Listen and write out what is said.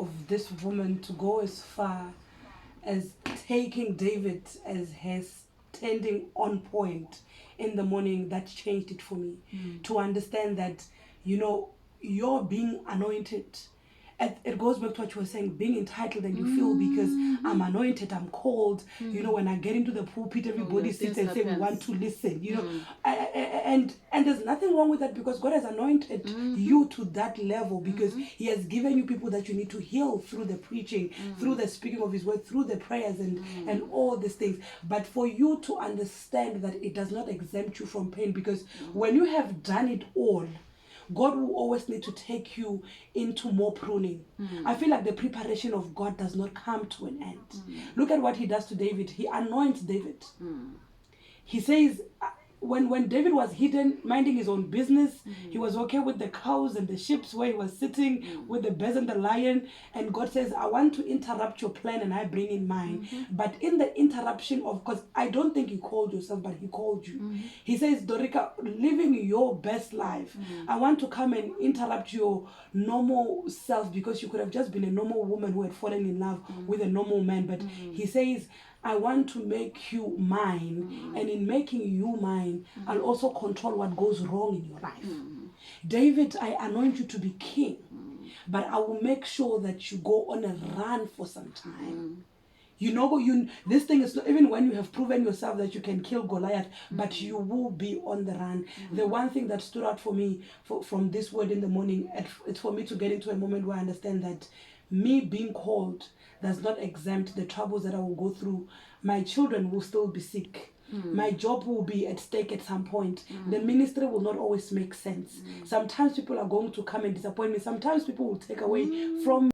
of this woman to go as far as taking David as her standing on point in the morning. That changed it for me. To understand that, you're being anointed. It goes back to what you were saying, being entitled, and you feel because I'm anointed, I'm called. When I get into the pulpit, everybody sits and say we want to listen. And there's nothing wrong with that, because God has anointed you to that level, because He has given you people that you need to heal through the preaching, through the speaking of His word, through the prayers and all these things. But for you to understand that it does not exempt you from pain, because when you have done it all, God will always need to take you into more pruning. I feel like the preparation of God does not come to an end. Look at what He does to David. He anoints David. He says, when David was hidden, minding his own business, he was okay with the cows and the sheep where he was sitting with the bears and the lion. And God says, I want to interrupt your plan and I bring in mine. But in the interruption of, because I don't think you called yourself, but He called you. He says, Dorika, living your best life, I want to come and interrupt your normal self, because you could have just been a normal woman who had fallen in love with a normal man. But He says, I want to make you mine, and in making you mine, I'll also control what goes wrong in your life. David, I anoint you to be king, but I will make sure that you go on a run for some time. This thing is not, even when you have proven yourself that you can kill Goliath, but you will be on the run. The one thing that stood out for me from this word in the morning, it's for me to get into a moment where I understand that me being called does not exempt the troubles that I will go through. My children will still be sick. My job will be at stake at some point. The ministry will not always make sense. Sometimes people are going to come and disappoint me. Sometimes people will take away from